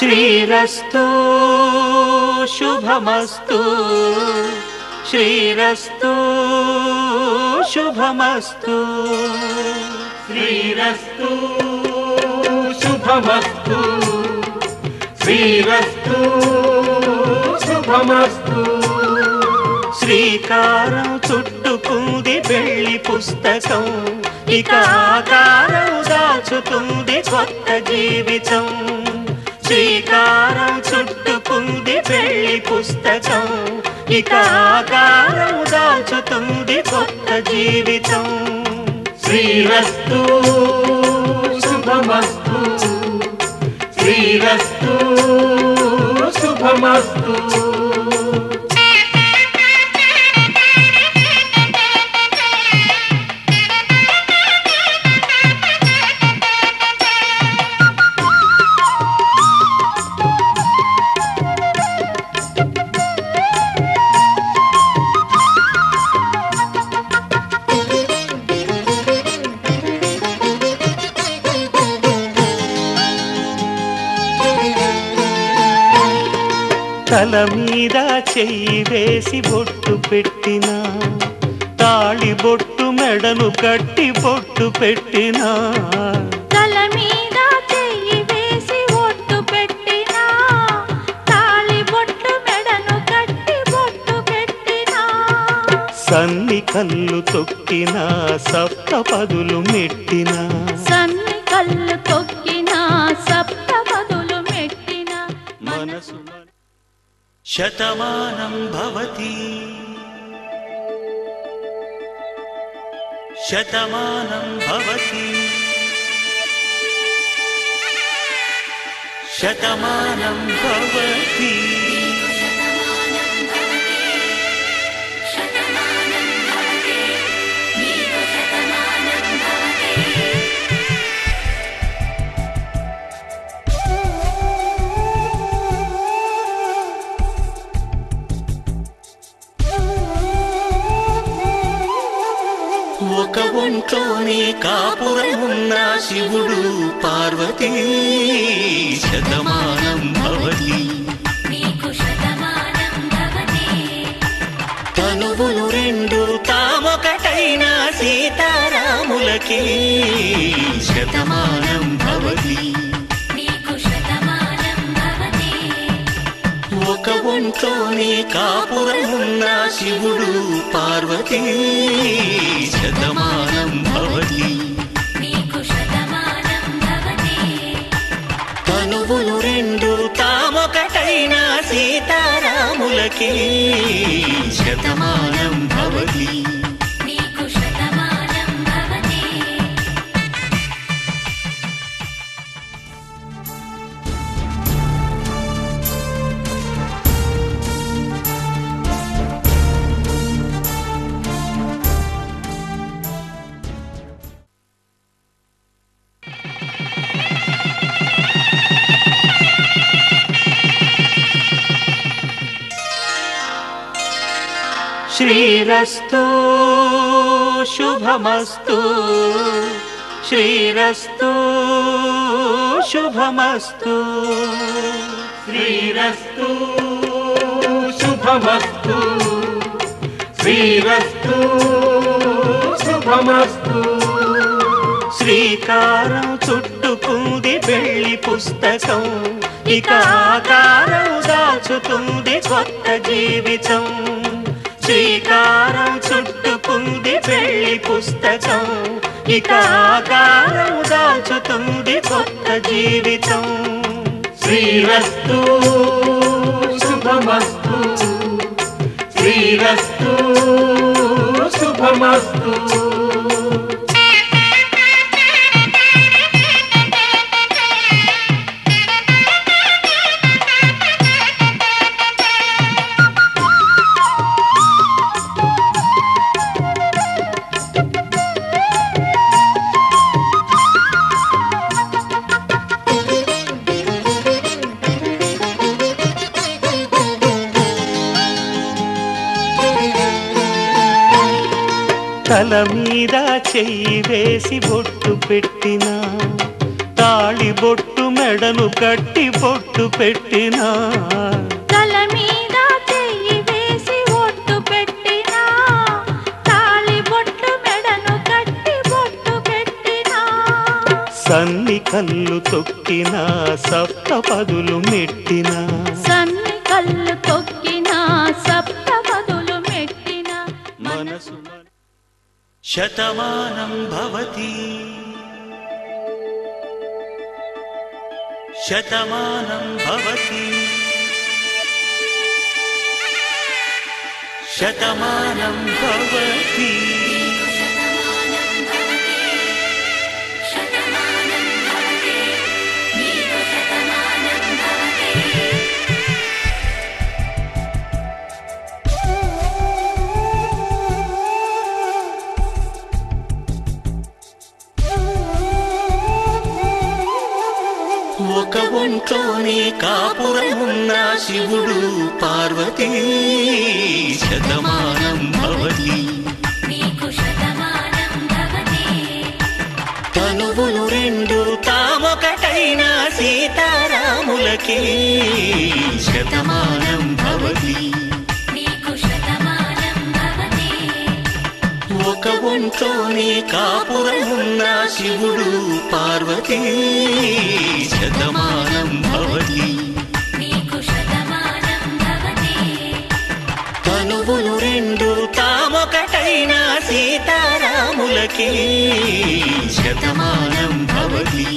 శ్రీరస్తు శుభమస్తు శ్రీరస్తు శుభమస్తు శ్రీరస్తు శుభమస్తు శ్రీరస్తు శుభమస్తు శ్రీకారం చుట్టుకుంది పెళ్లి పుస్తకం ఇక ఆకారం దాచుతుంది కొత్త జీవితం శ్రీకారం చుట్టుకుంది పెళ్లి పుస్తకం ఇక ఆకారం దాచుతుంది కొత్త జీవితం శ్రీరస్తు శుభమస్తు శ్రీరస్తు శుభమస్తు తల మీద చెయ్యి వేసి బొట్టు పెట్టినా తాళి బొట్టు మెడను కట్టి బొట్టు పెట్టినా తల మీద చెయ్యి వేసి బొట్టు పెట్టినా తాళి బొట్టు మెడను కట్టి బొట్టు పెట్టినా సన్ని కళ్ళు తొక్కినా సప్త పదులు మెట్టినా సన్ని కళ్ళు తొక్కినా సప్త పదులు మెట్టినా మనసు శతమానం భవతి శతమానం భవతి శతమానం భవతి ఒక ఒంట్లోనే కాపురం ఉన్న శివుడు పార్వతీ శతమానం భవతి తనువులు రెండు తామొకటైన సీతారాములకి శతమానం భవతి ఒక ఒంట్లోనే కాపురం ఉన్న శివుడు పార్వతీ శతమానం భవతి తనువులు రెండు తామొకటైన సీతారాములకి శతమానం భవతి శ్రీరస్తు శుభమస్తు శ్రీరస్తు శుభమస్తు శ్రీరస్తు శుభమస్తు శ్రీరస్తు శుభమస్తు శ్రీకారం చుట్టుకుంది పెళ్లి పుస్తకం ఇక ఆకారం దాచుతుంది కొత్త జీవితం శ్రీకారం చుట్టుకుంది పెళ్లి పుస్తకం ఇక ఆకారం దాచుతుంది కొత్త జీవితం శ్రీరస్తు శుభమస్తు శ్రీరస్తు శుభమస్తు తల మీద చెయ్యి వేసి బొట్టు పెట్టినా తాళి బొట్టు మెడను కట్టి బొట్టు పెట్టినా తల మీద చెయ్యి వేసి ఒట్టు పెట్టినా తాళి బొట్టు మెడను కట్టి బొట్టు పెట్టినా సన్ని కళ్ళు తొక్కినా సప్త పదులు మెట్టినా సన్ని కళ్ళు తొక్కినా సప్త పదులు మెట్టినా మనసు శతమానం భవతి శతమానం భవతి శతమానం భవతి ఒక ఒంట్లోనే కాపురమున్న శివుడు పార్వతీ శతమానం భవతి తనువులు రెండు తామొకటైన సీతారాములకి శతమానం భవతి ఒక ఒంట్లోనే కాపురమున్న శివుడు పార్వతీ శతమానం భవతి తనువులు రెండు తామొకటైన సీతారాములకి శతమానం భవతి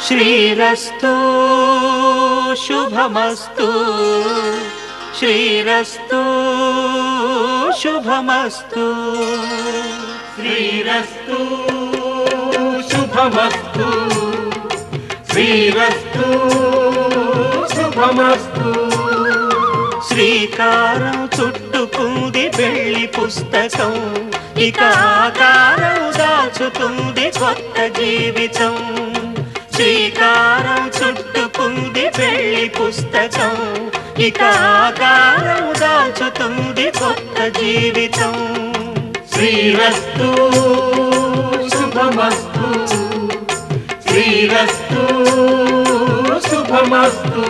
శ్రీరస్తు శుభమస్తు శ్రీరస్తు శుభమస్తు శ్రీరస్తు శుభమస్తు శ్రీరస్తు శుభమస్తు శ్రీకారం చుట్టుకుంది పెళ్లి పుస్తకం ఇక ఆకారం దాచుతుంది కొత్త జీవితం శ్రీకారం చుట్టుకుంది పెళ్లి పుస్తకం ఇక ఆకారం దాచుతుంది కొత్త జీవితం శ్రీరస్తు శుభమస్తు శ్రీరస్తు శుభమస్తు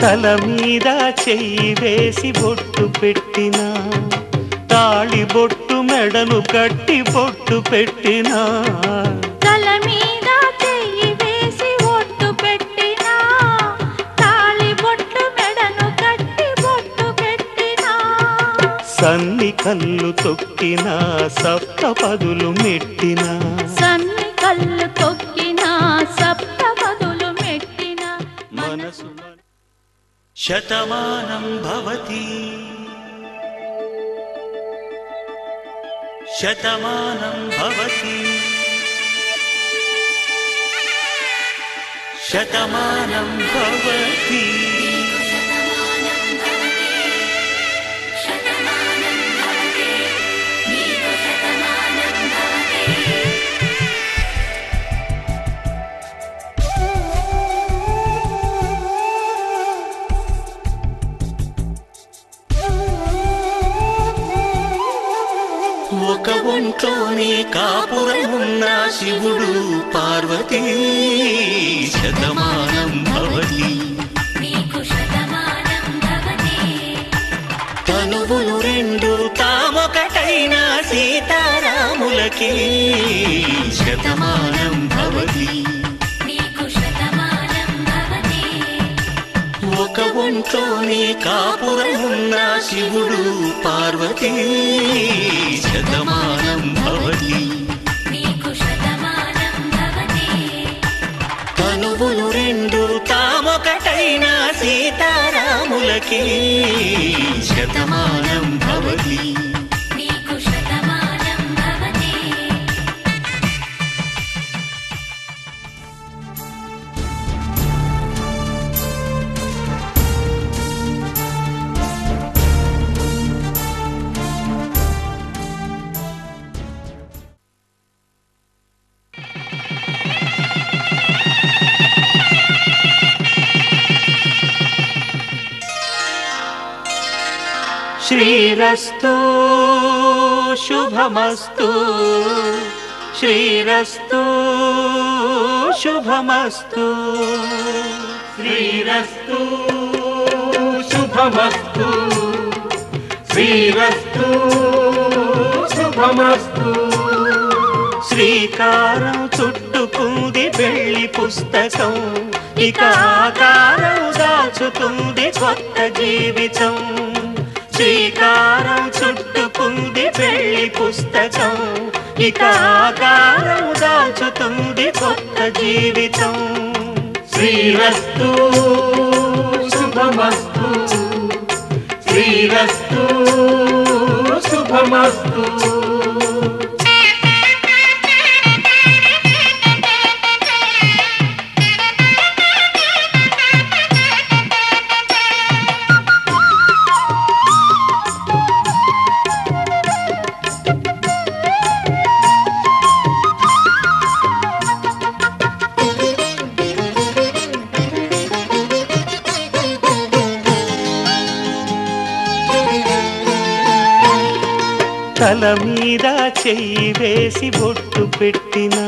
తల మీద చెయ్యి వేసి బొట్టు పెట్టినా తాళి బొట్టు మెడను కట్టి బొట్టు పెట్టినా తల మీద చెయ్యి వేసి ఒట్టు పెట్టినా తాళి బొట్టు మెడను కట్టి బొట్టు పెట్టినా సన్ని కళ్ళు తొక్కినా సప్త పదులు మెట్టినా సన్ని కళ్ళు తొక్కినా సప్త పదులు మెట్టినా మనసు శతమానం భవతి శతమానం భవతి శతమానం భవతి ఒక ఒంట్లోనే కాపురమున్న శివుడు పార్వతీ శతమానం భవతి తనువులు రెండు తామొకటైన సీతారాములకి శతమానం భవతి ఒక ఒంట్లోనే కాపురమున్న శివుడు పార్వతీ శతమానం భవతి తనువులు రెండు తామొకటైన సీతారాములకి శతమానం భవతి శ్రీరస్తు శుభమస్తు శ్రీరస్తు శుభమస్తు శ్రీరస్తు శుభమస్తు శ్రీరస్తు శుభమస్తు శ్రీకారం చుట్టుకుంది పెళ్లి పుస్తకం ఇక ఆకారం దాచుతుంది కొత్త జీవితం శ్రీకారం చుట్టుకుంది పెళ్లి పుస్తకం ఇక ఆకారం దాచుతుంది కొత్త జీవితం శ్రీరస్తు శుభమస్తు శ్రీరస్తు శుభమస్తు తల మీద చెయ్యి వేసి బొట్టు పెట్టినా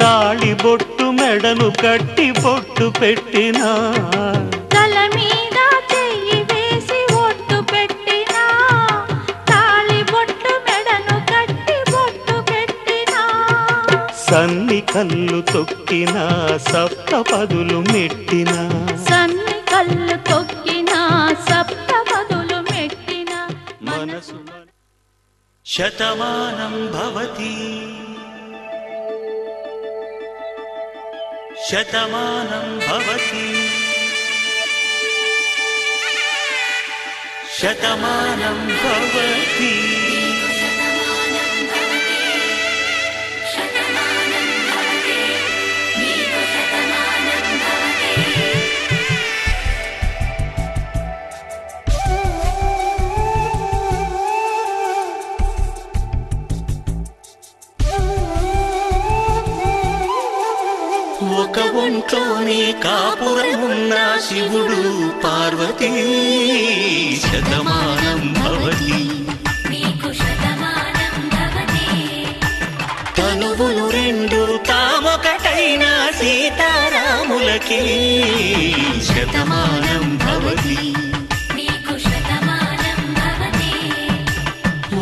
తాళి బొట్టు మెడను కట్టి బొట్టు పెట్టినా తల మీద చెయ్యి వేసి బొట్టు పెట్టినా తాళి బొట్టు మెడను కట్టి బొట్టు పెట్టినా సన్ని కళ్ళు తొక్కినా సప్త పదులు మెట్టినా సన్ని కళ్ళు తొక్కినా సప్త పదులు మెట్టినా మనసు శతమానం భవతి శతమానం భవతి శతమానం భవతి ఒక ఒంట్లోనే కాపురమున్న శివుడు పార్వతీ శతమానం భవతి తనువులు రెండు తామొకటైన సీతారాములకి శతమానం భవతి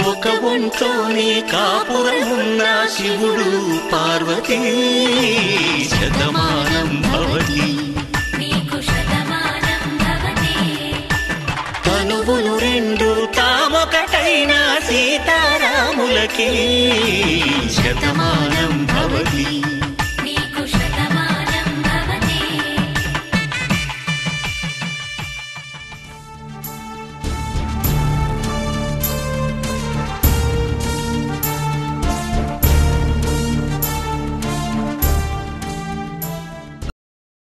ఒక ఒంట్లోనే కాపురమున్న శివుడు పార్వతీ శతమానం భవతి తనువులు రెండు తామొకటైన సీతారాములకి శతమానం భవతి